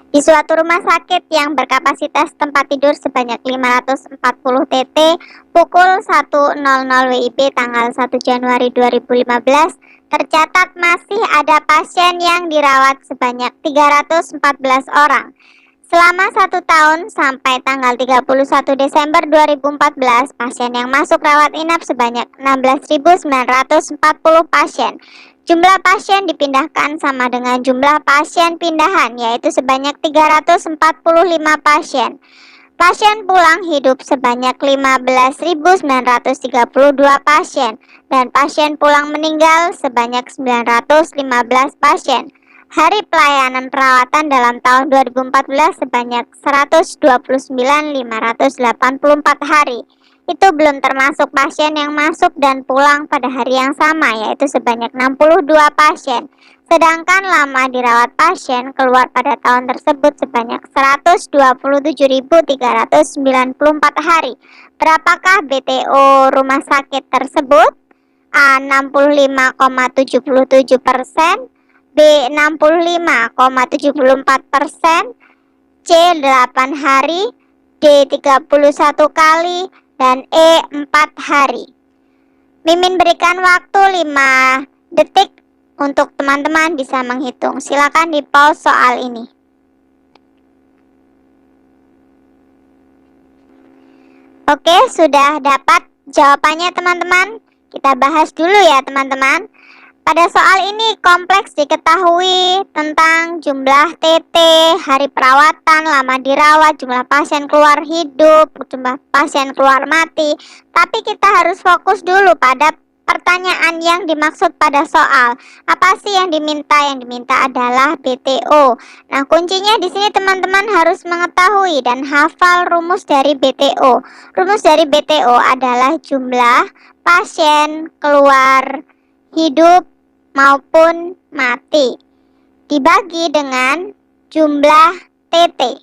Di suatu rumah sakit yang berkapasitas tempat tidur sebanyak 540 TT, pukul 1.00 WIB tanggal 1 Januari 2015, tercatat masih ada pasien yang dirawat sebanyak 314 orang. Selama 1 tahun sampai tanggal 31 Desember 2014, pasien yang masuk rawat inap sebanyak 16.940 pasien. Jumlah pasien dipindahkan sama dengan jumlah pasien pindahan, yaitu sebanyak 345 pasien. Pasien pulang hidup sebanyak 15.932 pasien, dan pasien pulang meninggal sebanyak 915 pasien. Hari pelayanan perawatan dalam tahun 2014 sebanyak 129.584 hari. Itu belum termasuk pasien yang masuk dan pulang pada hari yang sama, yaitu sebanyak 62 pasien. Sedangkan lama dirawat pasien keluar pada tahun tersebut sebanyak 127.394 hari. Berapakah BTO rumah sakit tersebut? A. 65,77%, B. 65,74%, C. 8 hari, D. 31 kali, dan E. 4 hari. Mimin berikan waktu 5 detik untuk teman-teman bisa menghitung. Silakan di pause soal ini. Oke, sudah dapat jawabannya teman-teman? Kita bahas dulu ya teman-teman. Pada soal ini kompleks diketahui tentang jumlah TT, hari perawatan, lama dirawat, jumlah pasien keluar hidup, jumlah pasien keluar mati. Tapi kita harus fokus dulu pada pertanyaan yang dimaksud pada soal. Apa sih yang diminta? Yang diminta adalah BTO. Nah, kuncinya di sini teman-teman harus mengetahui dan hafal rumus dari BTO. Rumus dari BTO adalah jumlah pasien keluar hidup maupun mati dibagi dengan jumlah TT.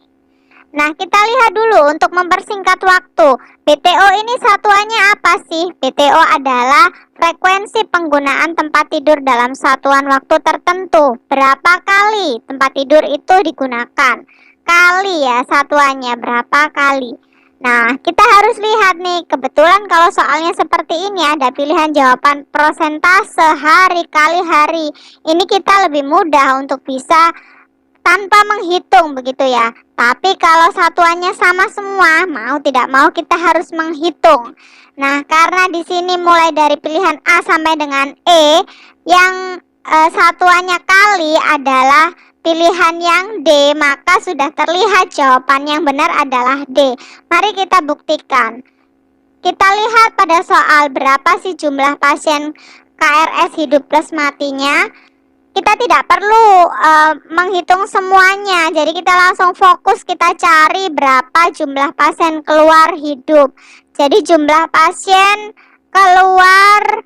Nah, kita lihat dulu untuk mempersingkat waktu. BTO ini satuannya apa sih? BTO adalah frekuensi penggunaan tempat tidur dalam satuan waktu tertentu. Berapa kali tempat tidur itu digunakan? Kali ya satuannya, berapa kali. Nah, kita harus lihat nih, kebetulan kalau soalnya seperti ini ada pilihan jawaban persentase hari kali hari. Ini kita lebih mudah untuk bisa tanpa menghitung begitu ya. Tapi kalau satuannya sama semua, mau tidak mau kita harus menghitung. Nah, karena di sini mulai dari pilihan A sampai dengan E, yang satuannya kali adalah pilihan yang D, maka sudah terlihat jawaban yang benar adalah D. Mari kita buktikan. Kita lihat pada soal berapa sih jumlah pasien KRS hidup plus matinya. Kita tidak perlu menghitung semuanya. Jadi kita langsung fokus, kita cari berapa jumlah pasien keluar hidup. Jadi jumlah pasien keluar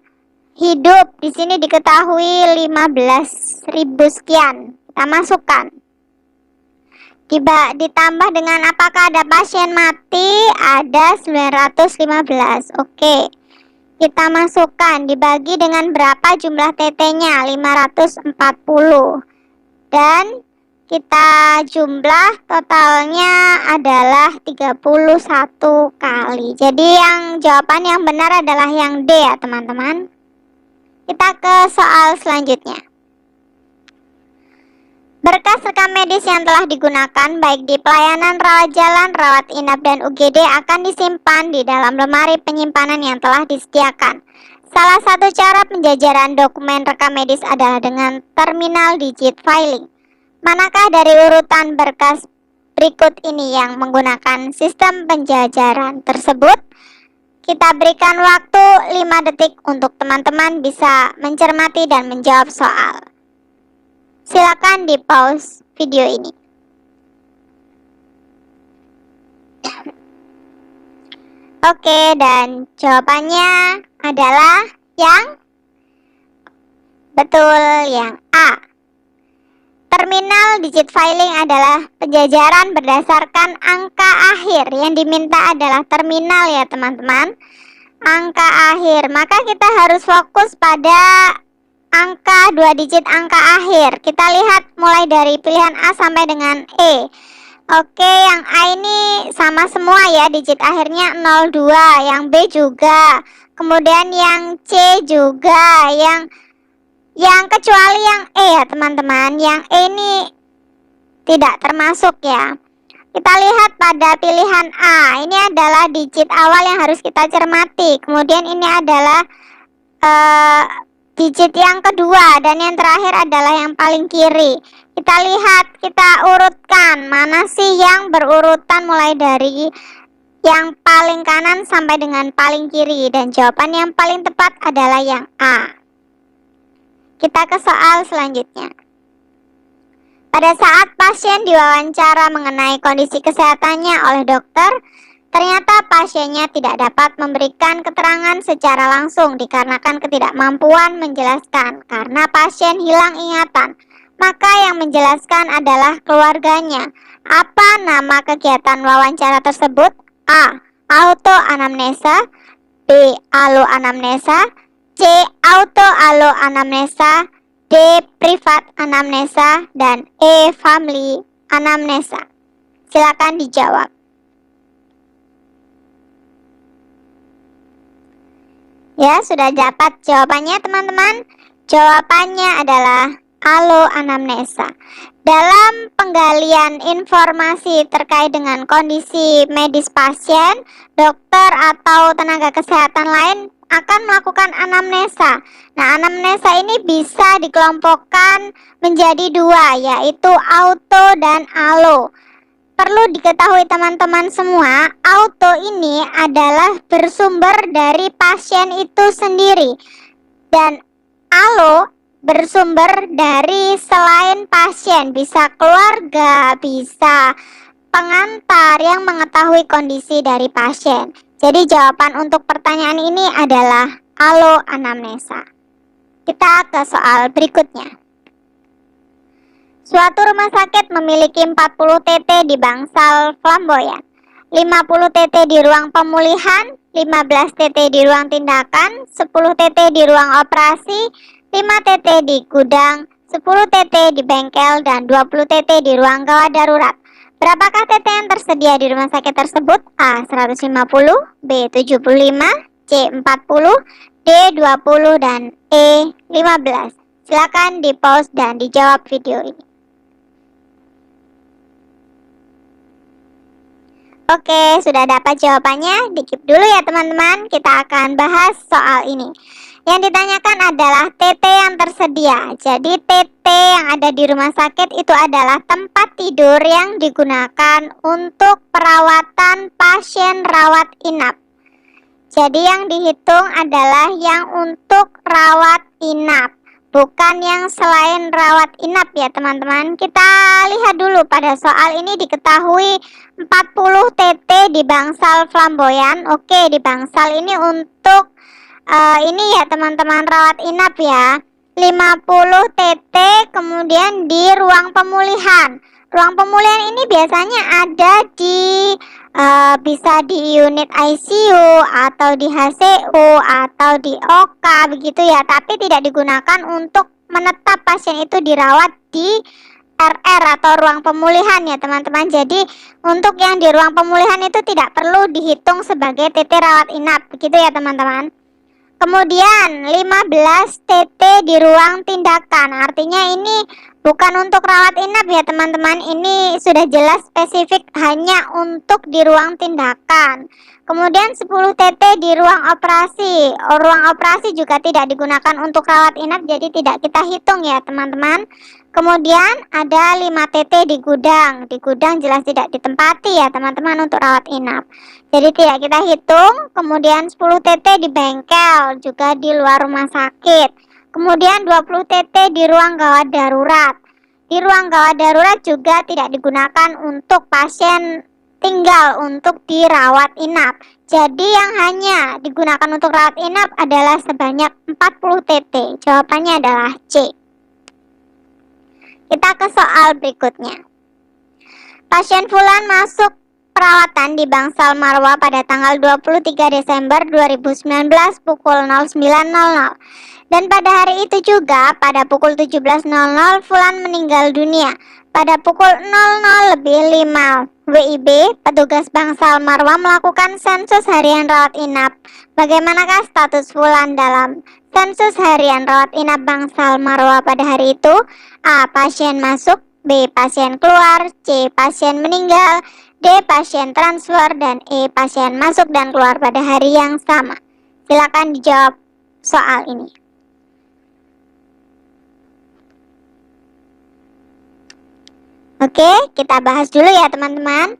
hidup di sini diketahui 15.000 sekian. Kita masukkan. Ditambah dengan apakah ada pasien mati? Ada 915. Oke. Kita masukkan, dibagi dengan berapa jumlah TT-nya? 540. Dan kita jumlah totalnya adalah 31 kali. Jadi yang jawaban yang benar adalah yang D ya teman-teman. Kita ke soal selanjutnya. Berkas rekam medis yang telah digunakan baik di pelayanan rawat jalan, rawat inap, dan UGD akan disimpan di dalam lemari penyimpanan yang telah disediakan. Salah satu cara penjajaran dokumen rekam medis adalah dengan terminal digit filing. Manakah dari urutan berkas berikut ini yang menggunakan sistem penjajaran tersebut? Kita berikan waktu 5 detik untuk teman-teman bisa mencermati dan menjawab soal. Silakan di pause video ini. Oke, dan jawabannya adalah yang betul, yang A. Terminal digit filing adalah penjajaran berdasarkan angka akhir. Yang diminta adalah terminal ya teman-teman, angka akhir. Maka kita harus fokus pada angka 2 digit angka akhir. Kita lihat mulai dari pilihan A sampai dengan E. Oke, yang A ini sama semua ya, digit akhirnya 02, yang B juga. Kemudian yang C juga, yang kecuali yang E ya teman-teman. Yang E ini tidak termasuk ya. Kita lihat pada pilihan A, ini adalah digit awal yang harus kita cermati. Kemudian ini adalah digit yang kedua, dan yang terakhir adalah yang paling kiri. Kita lihat, kita urutkan mana sih yang berurutan mulai dari yang paling kanan sampai dengan paling kiri, dan jawaban yang paling tepat adalah yang A. Kita ke soal selanjutnya. Pada saat pasien diwawancara mengenai kondisi kesehatannya oleh dokter, ternyata pasiennya tidak dapat memberikan keterangan secara langsung dikarenakan ketidakmampuan menjelaskan karena pasien hilang ingatan. Maka yang menjelaskan adalah keluarganya. Apa nama kegiatan wawancara tersebut? A. Auto anamnesa, B. Alo anamnesa, C. Auto alo anamnesa, D. Privat anamnesa, dan E. Family anamnesa. Silakan dijawab. Ya, sudah dapat jawabannya teman-teman? Jawabannya adalah alo anamnesa. Dalam penggalian informasi terkait dengan kondisi medis pasien, dokter atau tenaga kesehatan lain akan melakukan anamnesa. Nah, anamnesa ini bisa dikelompokkan menjadi dua, yaitu auto dan alo. Perlu diketahui teman-teman semua, auto ini adalah bersumber dari pasien itu sendiri, dan alo bersumber dari selain pasien, bisa keluarga, bisa pengantar yang mengetahui kondisi dari pasien. Jadi jawaban untuk pertanyaan ini adalah alo anamnesa. Kita ke soal berikutnya. Suatu rumah sakit memiliki 40 TT di bangsal flamboyan, 50 TT di ruang pemulihan, 15 TT di ruang tindakan, 10 TT di ruang operasi, 5 TT di gudang, 10 TT di bengkel, dan 20 TT di ruang gawat darurat. Berapakah TT yang tersedia di rumah sakit tersebut? A. 150, B. 75, C. 40, D. 20, dan E. 15. Silakan di pause dan dijawab video ini. Oke, sudah dapat jawabannya? Dikip dulu ya teman-teman, kita akan bahas soal ini. Yang ditanyakan adalah TT yang tersedia. Jadi TT yang ada di rumah sakit itu adalah tempat tidur yang digunakan untuk perawatan pasien rawat inap. Jadi yang dihitung adalah yang untuk rawat inap, bukan yang selain rawat inap ya teman-teman. Kita lihat dulu pada soal ini diketahui 40 TT di bangsal flamboyan. Oke, di bangsal ini untuk ini ya teman-teman, rawat inap ya. 50 TT kemudian di ruang pemulihan. Ruang pemulihan ini biasanya ada di bisa di unit ICU atau di HCU atau di OK begitu ya, tapi tidak digunakan untuk menetap pasien itu dirawat di RR atau ruang pemulihan ya teman-teman. Jadi untuk yang di ruang pemulihan itu tidak perlu dihitung sebagai TT rawat inap begitu ya teman-teman. Kemudian 15 TT di ruang tindakan, artinya ini bukan untuk rawat inap ya teman-teman. Ini sudah jelas spesifik hanya untuk di ruang tindakan. Kemudian 10 TT di ruang operasi. Ruang operasi juga tidak digunakan untuk rawat inap, jadi tidak kita hitung ya teman-teman. Kemudian ada 5 TT di gudang. Di gudang jelas tidak ditempati ya teman-teman untuk rawat inap, jadi tidak kita hitung. Kemudian 10 TT di bengkel, juga di luar rumah sakit. Kemudian 20 TT di ruang gawat darurat. Di ruang gawat darurat juga tidak digunakan untuk pasien tinggal untuk dirawat inap. Jadi yang hanya digunakan untuk rawat inap adalah sebanyak 40 TT. Jawabannya adalah C. Kita ke soal berikutnya. Pasien Fulan masuk perawatan di Bangsal Marwah pada tanggal 23 Desember 2019 pukul 09.00. Dan pada hari itu juga, pada pukul 17.00, Fulan meninggal dunia. Pada pukul 00:05 WIB, petugas Bangsal Marwah melakukan sensus harian rawat inap. Bagaimanakah status Fulan dalam sensus harian rawat inap Bangsal Marwah pada hari itu? A. Pasien masuk, B. Pasien keluar, C. Pasien meninggal, D. Pasien transfer, dan E. Pasien masuk dan keluar pada hari yang sama. Silakan dijawab soal ini. Oke, kita bahas dulu ya teman-teman.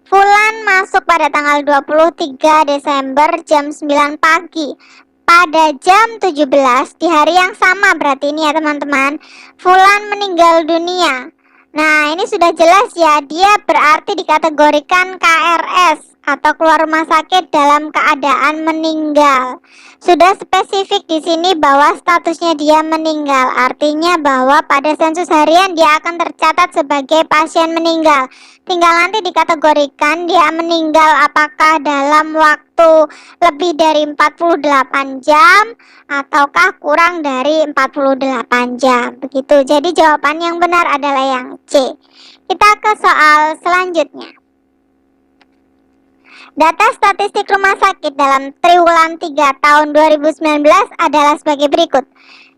Fulan masuk pada tanggal 23 Desember jam 9 pagi. Pada jam 17 di hari yang sama berarti ini ya teman-teman, Fulan meninggal dunia. Nah, ini sudah jelas ya, dia berarti dikategorikan KRS atau keluar rumah sakit dalam keadaan meninggal. Sudah spesifik di sini bahwa statusnya dia meninggal, artinya bahwa pada sensus harian dia akan tercatat sebagai pasien meninggal. Tinggal nanti dikategorikan dia meninggal apakah dalam waktu lebih dari 48 jam ataukah kurang dari 48 jam. Begitu. Jadi jawaban yang benar adalah yang C. Kita ke soal selanjutnya. Data statistik rumah sakit dalam triwulan 3 tahun 2019 adalah sebagai berikut.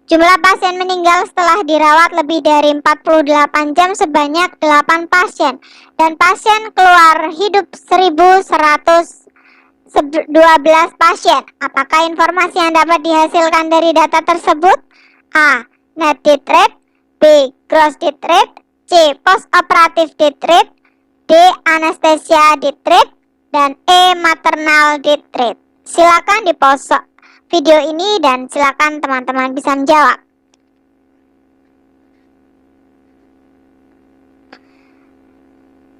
Jumlah pasien meninggal setelah dirawat lebih dari 48 jam sebanyak 8 pasien. Dan pasien keluar hidup 1.112 pasien. Apakah informasi yang dapat dihasilkan dari data tersebut? A. Net death rate, B. Gross death rate, C. Post operative death rate, D. Anesthesia death rate, dan E. Maternal death rate. Silakan di pause video ini dan silakan teman-teman bisa menjawab.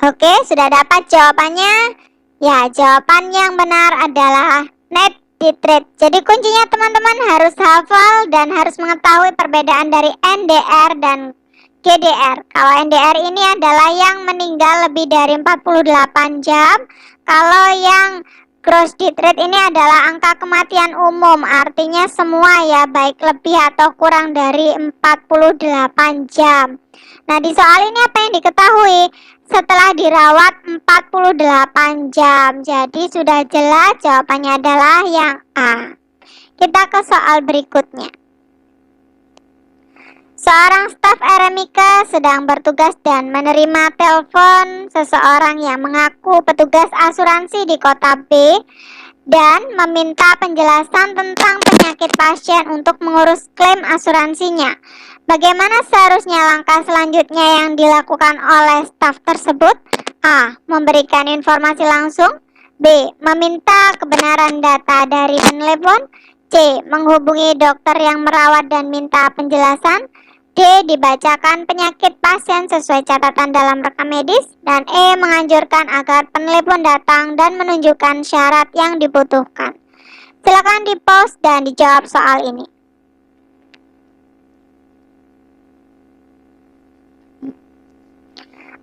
Oke, sudah dapat jawabannya? Ya, jawaban yang benar adalah net death rate. Jadi kuncinya teman-teman harus hafal dan harus mengetahui perbedaan dari NDR dan GDR. Kalau NDR ini adalah yang meninggal lebih dari 48 jam. Kalau yang gross death rate ini adalah angka kematian umum, artinya semua ya, baik lebih atau kurang dari 48 jam. Nah, di soal ini apa yang diketahui? Setelah dirawat 48 jam. Jadi sudah jelas jawabannya adalah yang A. Kita ke soal berikutnya. Seorang staf RMIK sedang bertugas dan menerima telepon seseorang yang mengaku petugas asuransi di kota B dan meminta penjelasan tentang penyakit pasien untuk mengurus klaim asuransinya. Bagaimana seharusnya langkah selanjutnya yang dilakukan oleh staf tersebut? A. Memberikan informasi langsung, B. Meminta kebenaran data dari penelepon, C. Menghubungi dokter yang merawat dan minta penjelasan, D. Dibacakan penyakit pasien sesuai catatan dalam rekam medis, dan E. Menganjurkan agar penelepon datang dan menunjukkan syarat yang dibutuhkan. Silakan di-pause dan dijawab soal ini.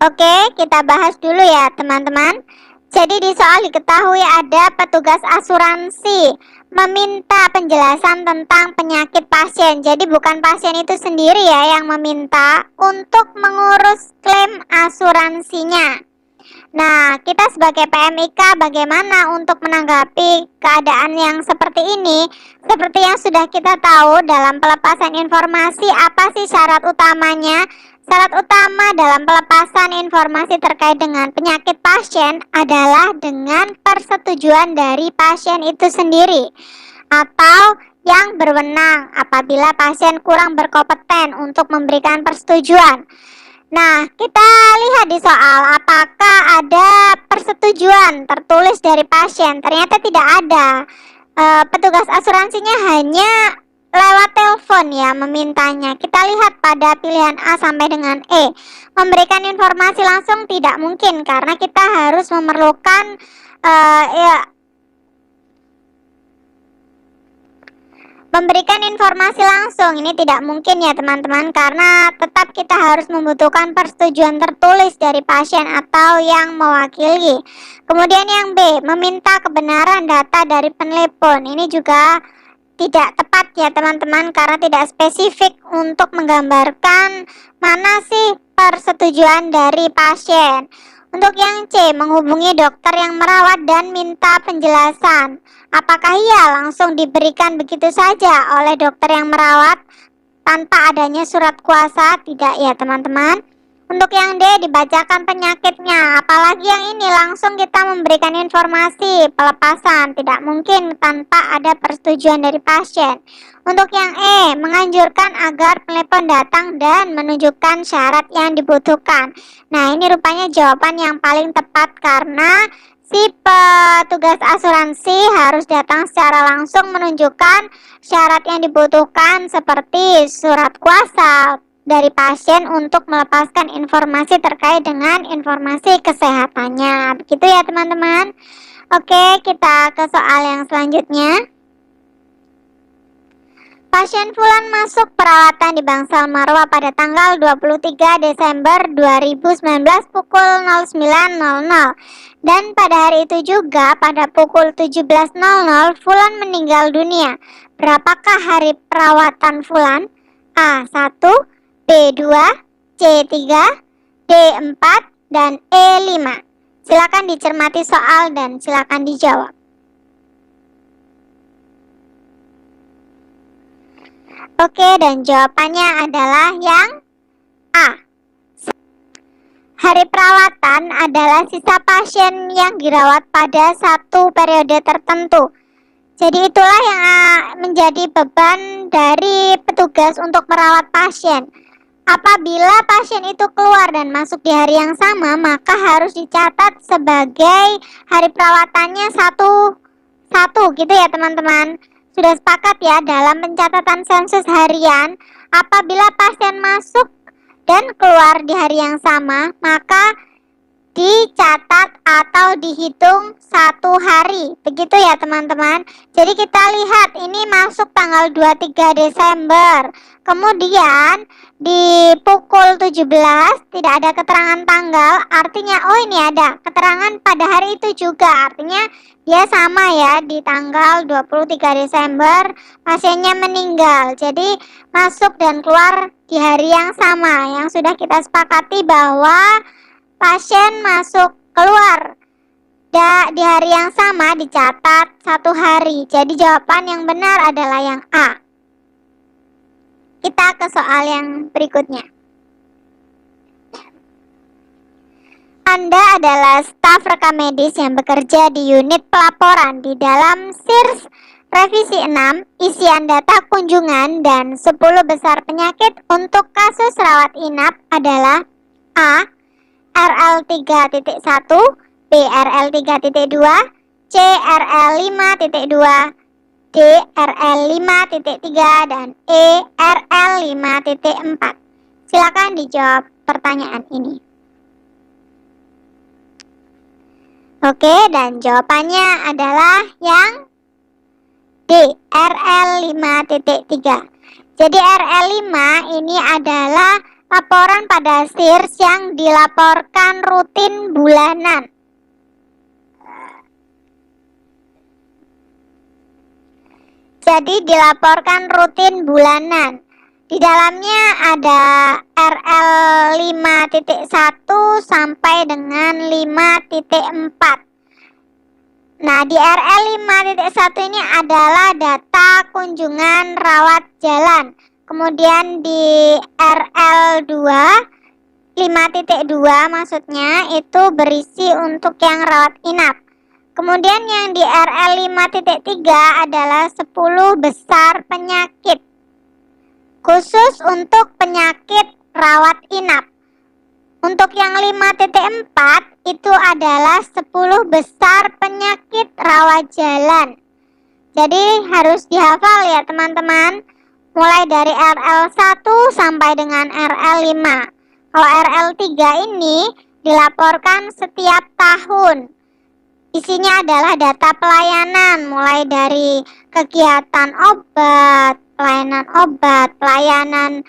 Oke, kita bahas dulu ya teman-teman. Jadi di soal diketahui ada petugas asuransi meminta penjelasan tentang penyakit pasien. Jadi bukan pasien itu sendiri ya yang meminta untuk mengurus klaim asuransinya. Nah, kita sebagai PMIK bagaimana untuk menanggapi keadaan yang seperti ini? Seperti yang sudah kita tahu dalam pelepasan informasi, apa sih syarat utamanya? Syarat utama dalam pelepasan informasi terkait dengan penyakit pasien adalah dengan persetujuan dari pasien itu sendiri atau yang berwenang apabila pasien kurang berkompeten untuk memberikan persetujuan. Nah, kita lihat di soal apakah ada persetujuan tertulis dari pasien. Ternyata tidak ada. Petugas asuransinya hanya lewat telepon ya memintanya. Kita lihat pada pilihan A sampai dengan E. Memberikan informasi langsung tidak mungkin karena kita harus memerlukan memberikan informasi langsung ini tidak mungkin ya teman-teman, karena tetap kita harus membutuhkan persetujuan tertulis dari pasien atau yang mewakili. Kemudian yang B, meminta kebenaran data dari penelepon. Ini juga tidak tepat ya teman-teman, karena tidak spesifik untuk menggambarkan mana sih persetujuan dari pasien. Untuk yang C, menghubungi dokter yang merawat dan minta penjelasan. Apakah ia langsung diberikan begitu saja oleh dokter yang merawat tanpa adanya surat kuasa? Tidak ya teman-teman. Untuk yang D, dibacakan penyakitnya. Apalagi yang ini langsung kita memberikan informasi pelepasan. Tidak mungkin tanpa ada persetujuan dari pasien. Untuk yang E, menganjurkan agar penelepon datang dan menunjukkan syarat yang dibutuhkan. Nah, ini rupanya jawaban yang paling tepat, karena si petugas asuransi harus datang secara langsung menunjukkan syarat yang dibutuhkan seperti surat kuasa dari pasien untuk melepaskan informasi terkait dengan informasi kesehatannya. Begitu ya teman-teman. Oke, kita ke soal yang selanjutnya. Pasien Fulan masuk perawatan di Bangsal Marwah pada tanggal 23 Desember 2019 pukul 09.00. Dan pada hari itu juga pada pukul 17.00 Fulan meninggal dunia. Berapakah hari perawatan Fulan? A1, B2, C3, D4, dan E5. Silakan dicermati soal dan silakan dijawab. Oke, dan jawabannya adalah yang A. Hari perawatan adalah sisa pasien yang dirawat pada satu periode tertentu. Jadi itulah yang menjadi beban dari petugas untuk merawat pasien. Apabila pasien itu keluar dan masuk di hari yang sama, maka harus dicatat sebagai hari perawatannya satu gitu ya teman-teman. Sudah sepakat ya dalam pencatatan sensus harian, apabila pasien masuk dan keluar di hari yang sama, maka dicatat atau dihitung satu hari. Begitu ya teman-teman. Jadi kita lihat ini masuk tanggal 23 Desember. Kemudian di pukul 17 tidak ada keterangan tanggal, artinya oh ini ada keterangan pada hari itu juga, artinya dia sama ya, di tanggal 23 Desember pasiennya meninggal. Jadi masuk dan keluar di hari yang sama, yang sudah kita sepakati bahwa pasien masuk keluar di hari yang sama dicatat satu hari. Jadi jawaban yang benar adalah yang A. Kita ke soal yang berikutnya. Anda adalah staf rekam medis yang bekerja di unit pelaporan di dalam SIRS Revisi 6, isian data kunjungan dan 10 besar penyakit untuk kasus rawat inap adalah A. RL 3.1, B. RL 3.2, C. RL 5.2, D. RL 5.3, dan E. RL 5.4. Silakan dijawab pertanyaan ini. Oke, dan jawabannya adalah yang D. RL 5.3. Jadi RL 5 ini adalah laporan pada SIRS yang dilaporkan rutin bulanan. Jadi dilaporkan rutin bulanan. Di dalamnya ada RL 5.1 sampai dengan 5.4. Nah, di RL 5.1 ini adalah data kunjungan rawat jalan. Kemudian di RL 2 5.2 maksudnya itu berisi untuk yang rawat inap. Kemudian yang di RL 5.3 adalah 10 besar penyakit khusus untuk penyakit rawat inap. Untuk yang 5.4 itu adalah 10 besar penyakit rawat jalan. Jadi harus dihafal ya teman-teman, mulai dari RL 1 sampai dengan RL 5. Kalau RL 3 ini dilaporkan setiap tahun. Isinya adalah data pelayanan, mulai dari kegiatan obat, pelayanan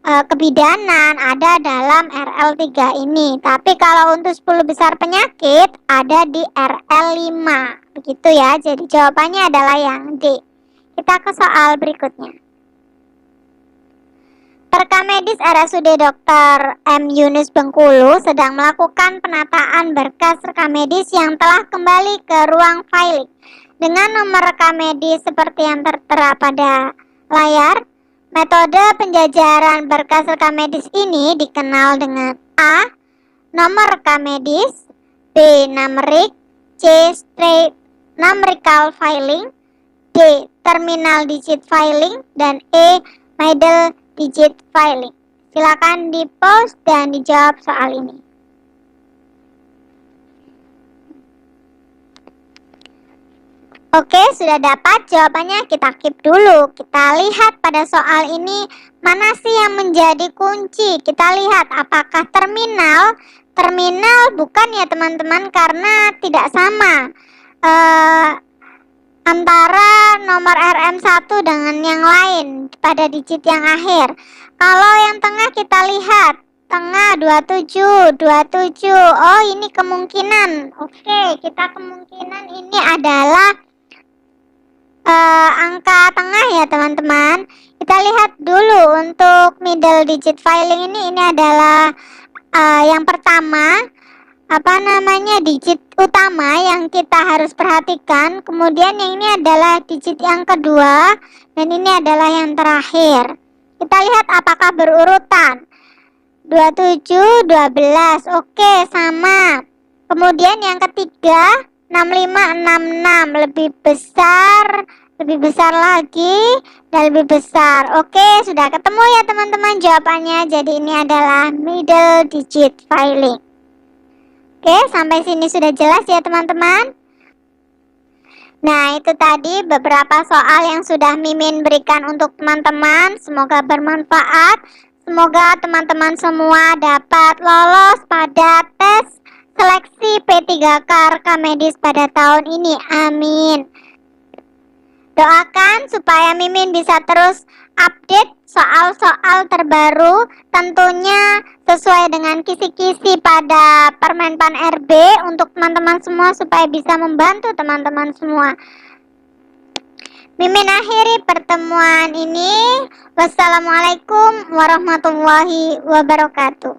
kebidanan ada dalam RL3 ini. Tapi kalau untuk 10 besar penyakit ada di RL5. Begitu ya. Jadi jawabannya adalah yang D. Kita ke soal berikutnya. Perekam medis RSUD Dr. M. Yunus Bengkulu sedang melakukan penataan berkas rekam medis yang telah kembali ke ruang filing. Dengan nomor rekam medis seperti yang tertera pada layar, metode penjajaran berkas rekam medis ini dikenal dengan A. Nomor rekam medis, B. Numerik, C. Straight numerical filing, D. Terminal digit filing, dan E. Middle digit filing. Silakan di-pause dan dijawab soal ini. Oke, sudah dapat jawabannya, kita keep dulu. Kita lihat pada soal ini mana sih yang menjadi kunci. Kita lihat apakah terminal bukan ya teman-teman, karena tidak sama antara nomor RM1 dengan yang lain pada digit yang akhir. Kalau yang tengah kita lihat, tengah 27. Oh, ini kemungkinan. Oke, kita kemungkinan ini adalah angka tengah ya teman-teman. Kita lihat dulu untuk middle digit filing ini adalah yang pertama, digit utama yang kita harus perhatikan. Kemudian yang ini adalah digit yang kedua, dan ini adalah yang terakhir. Kita lihat apakah berurutan. 27, 12, oke, sama. Kemudian yang ketiga 6566, lebih besar lagi, dan lebih besar. Oke, sudah ketemu ya teman-teman jawabannya. Jadi ini adalah middle digit filing. Oke, sampai sini sudah jelas ya teman-teman. Nah, itu tadi beberapa soal yang sudah Mimin berikan untuk teman-teman. Semoga bermanfaat. Semoga teman-teman semua dapat lolos pada tes seleksi P3K rekam medis pada tahun ini. Amin. Doakan supaya Mimin bisa terus update soal-soal terbaru, tentunya sesuai dengan kisi-kisi pada Permenpan RB untuk teman-teman semua supaya bisa membantu teman-teman semua. Mimin akhiri pertemuan ini. Wassalamualaikum warahmatullahi wabarakatuh.